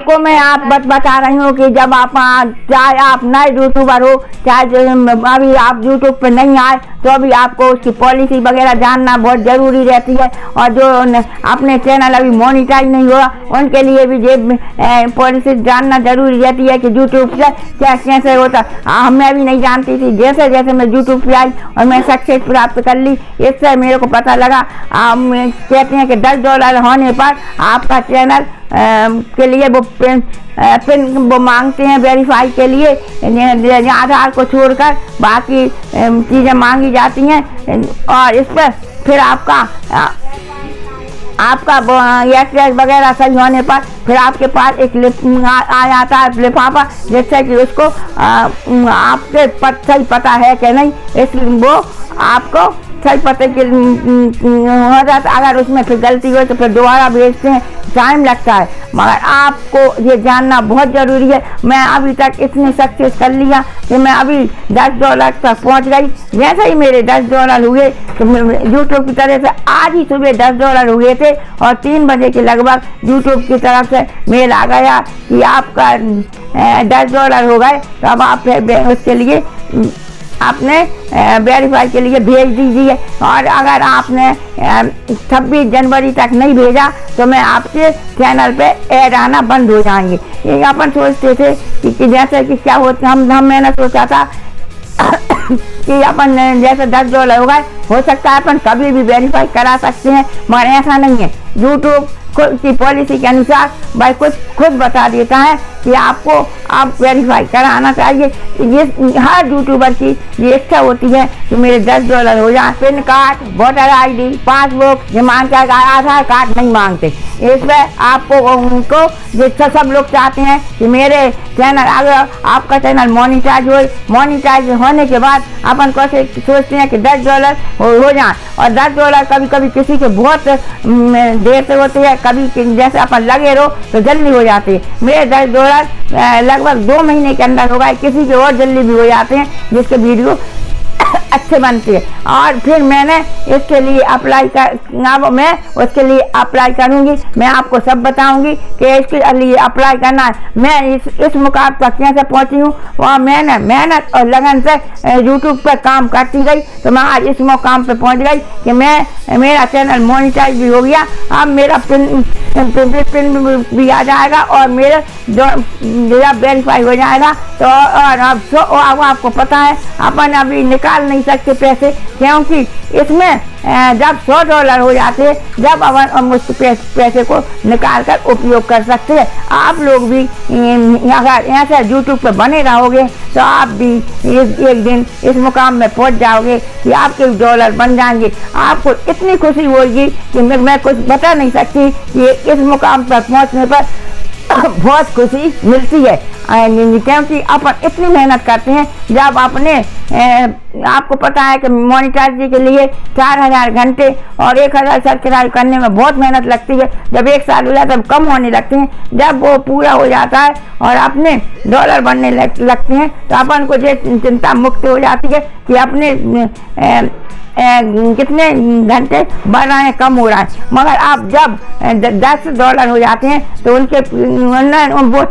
को मैं आप बता रही हूँ कि जब आप चाहे आप नए यूट्यूबर हो, चाहे अभी आप यूट्यूब पे नहीं आए, तो अभी आपको उसकी पॉलिसी वगैरह जानना बहुत ज़रूरी रहती है। और जो अपने चैनल अभी मोनिटाइज नहीं हुआ, उनके लिए भी ये पॉलिसी जानना जरूरी रहती है कि यूट्यूब से क्या कैसे होता। मैं भी नहीं जानती थी, जैसे जैसे मैं यूट्यूब पे आई और मैं सक्सेस प्राप्त कर ली, इससे मेरे को पता लगा। कहते हैं कि $10 होने पर आपका चैनल के लिए वो पिन वो मांगते हैं वेरीफाई के लिए, आधार को छोड़कर बाकी चीज़ें मांगी जाती हैं। और इस पर फिर आपका एड्रेस वगैरह सही होने पर फिर आपके पास एक आ जाता है लिफाफा, जिससे कि उसको आपके सही पता है कि नहीं, इसलिए वो आपको सही पते की हो जाता। अगर उसमें फिर गलती हो तो फिर दोबारा भेजते हैं, टाइम लगता है, मगर आपको ये जानना बहुत ज़रूरी है। मैं अभी तक इतनी सक्सेस कर लिया कि मैं अभी $10 तक पहुंच गई। जैसे ही मेरे $10 हुए तो यूट्यूब की तरफ से आज ही सुबह $10 हुए थे और 3 बजे के लगभग यूट्यूब की तरफ से मेल आ गया कि आपका $10 हो गए। तो अब आप उसके लिए आपने वेरीफाई के लिए भेज दीजिए। और अगर आपने 26 जनवरी तक नहीं भेजा तो मैं आपके चैनल पे ऐड आना बंद हो जाएंगे। ये अपन सोचते थे कि जैसे कि क्या होता, मैंने सोचा था कि अपन जैसे $10 हो गए, हो सकता है अपन कभी भी वेरीफाई करा सकते हैं, मगर ऐसा नहीं है। यूट्यूब की पॉलिसी के अनुसार भाई कुछ खुद बता देता है कि आपको आप वेरीफाई कराना चाहिए। ये हर यूट्यूबर की ये इच्छा होती है कि मेरे $10 हो जाए। Pin card, voter ID, passbook, जमान कार्ड, आधार कार्ड नहीं मांगते। इसमें आपको उनको जिससे सब लोग चाहते हैं कि मेरे चैनल अगर आपका चैनल मोनिटाइज होने के बाद अपन को सोचते हैं कि $10 हो जाए। और $10 कभी कभी किसी के बहुत देर से होते हैं, कभी जैसे अपन लगे रहो तो जल्दी हो जाते हैं। मेरे $10 लगभग 2 महीने के अंदर हो गए, किसी के और जल्दी भी हो जाते हैं जिसके वीडियो अच्छे बनते हैं। और फिर मैंने इसके लिए मैं उसके लिए अप्लाई करूंगी। मैं आपको सब बताऊंगी कि इसके लिए अप्लाई करना है। मैं इस मुकाम तक कैसे पहुंची हूँ, वह मैंने मेहनत और लगन से यूट्यूब पर काम करती गई, तो मैं आज इस मुकाम पे पहुंच गई कि मेरा चैनल मोनिटाइज भी हो गया। अब मेरा पिन भी आ जाएगा और मेरा वेरीफाई हो जाएगा। तो और अब आपको पता है अपन अभी निकाल नहीं सकते पैसे, क्योंकि इसमें जब $100 हो जाते, जब अपन उस पैसे को निकाल कर उपयोग कर सकते हैं। आप लोग भी अगर ऐसे यूट्यूब पे बने रहोगे तो आप भी एक दिन इस मुकाम में पहुंच जाओगे कि आपके डॉलर बन जाएंगे। आपको इतनी खुशी होगी कि मैं कुछ बता नहीं सकती कि इस मुकाम पर पहुंचने पर बहुत खुशी मिलती है, क्योंकि अपन इतनी मेहनत करते हैं। जब आपको पता है कि मोनिटाइज के लिए 4000 घंटे और 1000 सब्सक्राइब करने में बहुत मेहनत लगती है। जब 1 साल हो जाता है तब कम होने लगते हैं, जब वो पूरा हो जाता है और अपने डॉलर बनने लगते हैं तो अपन को ये चिंता मुक्त हो जाती है कि अपने कितने घंटे बढ़ रहे हैं, कम हो रहा है। मगर आप जब $10 हो जाते हैं तो उनके वो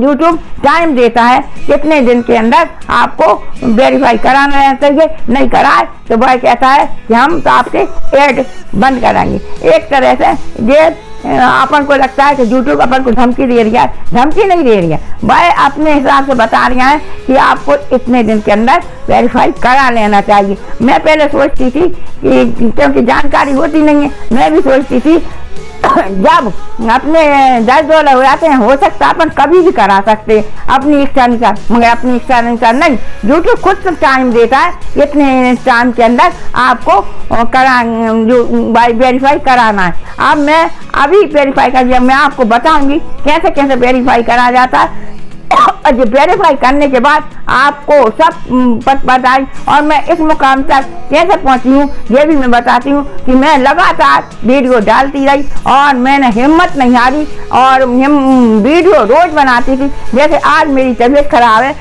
यूट्यूब टाइम देता है कितने दिन के अंदर आपको वेरीफाई कराना चाहिए। नहीं कराए तो वह कहता है कि हम तो आपके ऐड बंद कराएंगे। एक तरह से ये अपन को लगता है कि यूट्यूब अपन को धमकी दे रही है। धमकी नहीं दे रही है, वह अपने हिसाब से बता रही है कि आपको इतने दिन के अंदर वेरीफाई करा लेना चाहिए। मैं पहले सोचती थी कि क्योंकि जानकारी होती नहीं है, मैं भी सोचती थी जब अपने $10 हो जाते हैं, हो सकता है अपन कभी भी करा सकते हैं अपनी इच्छा अनुसार, मगर अपनी इच्छा अनुसार नहीं। यूट्यूब खुद से टाइम देता है, इतने टाइम के अंदर आपको वेरीफाई कराना है। अब मैं अभी वेरीफाई कर दिया, मैं आपको बताऊंगी कैसे कैसे वेरीफाई करा जाता है। और जब वेरीफाई करने के बाद आपको सब बताई और मैं इस मुकाम तक कैसे पहुंची हूँ ये भी मैं बताती हूँ कि मैं लगातार वीडियो डालती रही और मैंने हिम्मत नहीं हारी और वीडियो रोज बनाती थी। जैसे आज मेरी तबीयत खराब है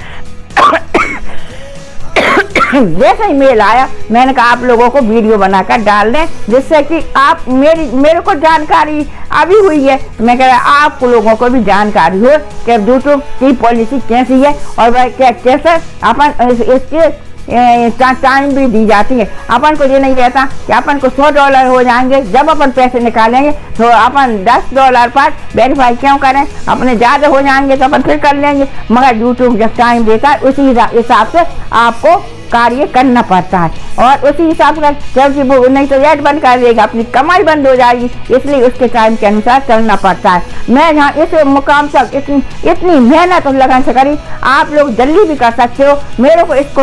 जैसे ही मेल आया मैंने कहा आप लोगों को वीडियो बनाकर डाल दें, जिससे कि आप मेरे को जानकारी अभी हुई है, मैं कह रहा आप लोगों को भी जानकारी हो कि यूट्यूब की पॉलिसी कैसी है और वह कैसे अपन इसके टाइम भी दी जाती है। अपन को ये नहीं रहता कि अपन को $100 हो जाएंगे, जब अपन पैसे निकालेंगे तो अपन $10 पर वेरीफाई क्यों करें, अपने ज़्यादा हो जाएंगे तो अपन फिर कर लेंगे। मगर यूट्यूब जब टाइम देता है उसी हिसाब से आपको कार्य करना पड़ता है और उसी हिसाब से, क्योंकि वो नहीं तो ऐड बंद कर देगा, अपनी कमाई बंद हो जाएगी, इसलिए उसके टाइम के अनुसार चलना पड़ता है। मैं यहाँ इस मुकाम तक इतनी मेहनत और लगन से करी, आप लोग जल्दी भी कर सकते हो। मेरे को इस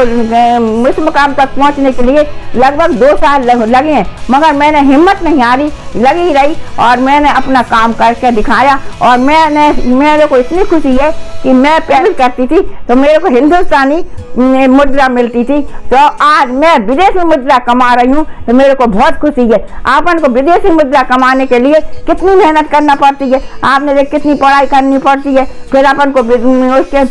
मुकाम तक पहुँचने के लिए लगभग 2 साल लगे हैं, मगर मैंने हिम्मत नहीं हारी, लगी रही और मैंने अपना काम करके दिखाया। और मेरे को इतनी खुशी है कि मैं पहले करती थी तो मेरे को हिंदुस्तानी मुद्रा मिलती थी, तो आज मैं विदेशी मुद्रा कमा रही हूँ तो मेरे को बहुत खुशी है। अपन को विदेशी मुद्रा कमाने के लिए कितनी मेहनत करना पड़ती है, आपने देख कितनी पढ़ाई करनी पड़ती है, फिर अपन को उसके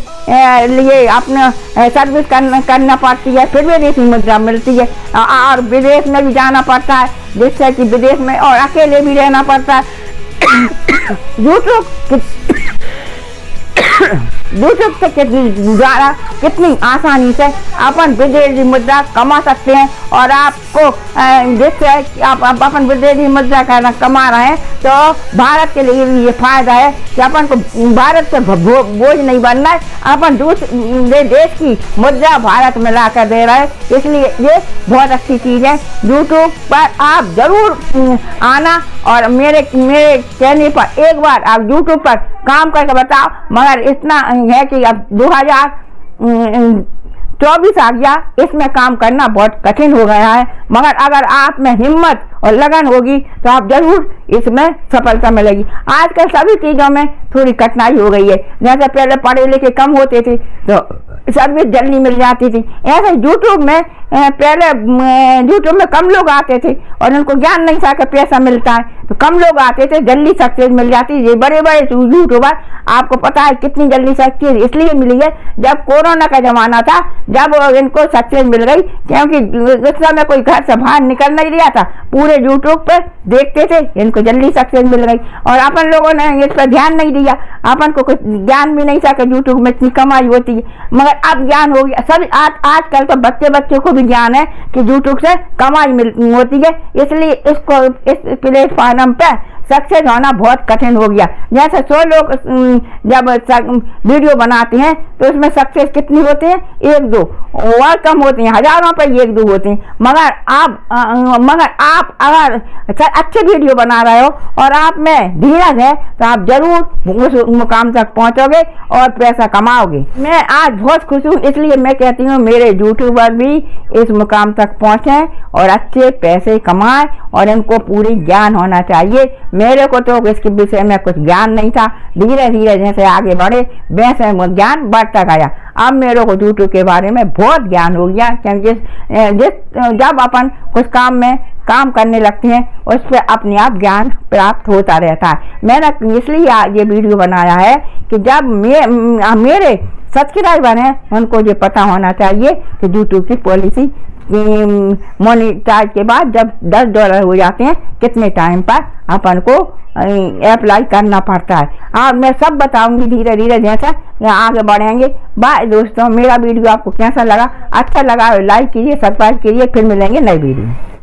लिए अपना सर्विस करना पड़ती है, फिर विदेशी मुद्रा मिलती है और विदेश में भी जाना पड़ता है, जिससे कि विदेश में और अकेले भी रहना पड़ता है। यूट्यूब के द्वारा कितनी आसानी से अपन विदेशी मुद्रा कमा सकते हैं और आपको जिससे आप अपन विदेशी मुद्रा कमा रहे हैं तो भारत के लिए भी ये फायदा है कि अपन को भारत से बोझ नहीं बनना है, अपन दूसरे देश की मुद्रा भारत में ला कर दे रहे हैं, इसलिए ये बहुत अच्छी चीज़ है। यूट्यूब पर आप ज़रूर आना और मेरे चैनल पर एक बार आप यूट्यूब पर काम करके बताओ। मगर इतना है कि अब 2024 आ गया, इसमें काम करना बहुत कठिन हो गया है, मगर अगर आप में हिम्मत और लगन होगी तो आप जरूर इसमें सफलता मिलेगी। आजकल सभी चीज़ों में थोड़ी कठिनाई हो गई है, जैसे पहले पढ़े लिखे कम होते थे तो सर्विस जल्दी मिल जाती थी, ऐसे यूट्यूब में पहले यूट्यूब में कम लोग आते थे और उनको ज्ञान नहीं था कि पैसा मिलता है, तो कम लोग आते थे, जल्दी सक्सेस मिल जाती। ये बड़े बड़े यूट्यूबर आपको पता है कितनी जल्दी सक्सेस इसलिए मिली है, जब कोरोना का जमाना था, जब इनको सक्सेस मिल गई, क्योंकि उस समय कोई घर से बाहर निकल नहीं रहा था, पूरे यूट्यूब पर देखते थे, इनको जल्दी सक्सेस मिल गई। और अपन लोगों ने इस पर ध्यान नहीं दिया, अपन को कुछ ज्ञान भी नहीं था कि यूट्यूब में इतनी कमाई होती है, मगर अब ज्ञान हो गया। सब आजकल तो बच्चों को भी ज्ञान है कि यूट्यूब से कमाई होती है, इसलिए इस प्लेटफॉर्म पर सक्सेस होना बहुत कठिन हो गया। जैसे 100 लोग जब वीडियो बनाते हैं तो उसमें सक्सेस कितनी होती है, 1-2 और कम होती हैं, हजारों पर 1-2 होती हैं। मगर आप अगर अच्छे वीडियो बना रहे हो और आप में धीरज है तो आप जरूर उस मुकाम तक पहुंचोगे और पैसा कमाओगे। मैं आज बहुत खुश हूँ, इसलिए मैं कहती हूँ मेरे यूट्यूबर भी इस मुकाम तक पहुंचे और अच्छे पैसे कमाएं और इनको पूरी ज्ञान होना चाहिए। मेरे को तो इसके विषय में कुछ ज्ञान नहीं था, धीरे धीरे जैसे आगे बढ़े वैसे ज्ञान बढ़ता गया। अब मेरे को यूट्यूब के बारे में बहुत ज्ञान हो गया, क्योंकि जब अपन कुछ काम में काम करने लगते हैं उस पर अपने आप ज्ञान प्राप्त होता रहता है। मैंने इसलिए ये वीडियो बनाया है कि जब मेरे सब्सक्राइबर हैं उनको ये पता होना चाहिए कि यूट्यूब की पॉलिसी मोनेटाइज के बाद जब $10 हो जाते हैं कितने टाइम पर अपन को अप्लाई करना पड़ता है, और मैं सब बताऊंगी धीरे धीरे जैसा आगे बढ़ेंगे। बाय दोस्तों, मेरा वीडियो आपको कैसा लगा, अच्छा लगा लाइक कीजिए, सब्सक्राइब कीजिए, फिर मिलेंगे नई वीडियो।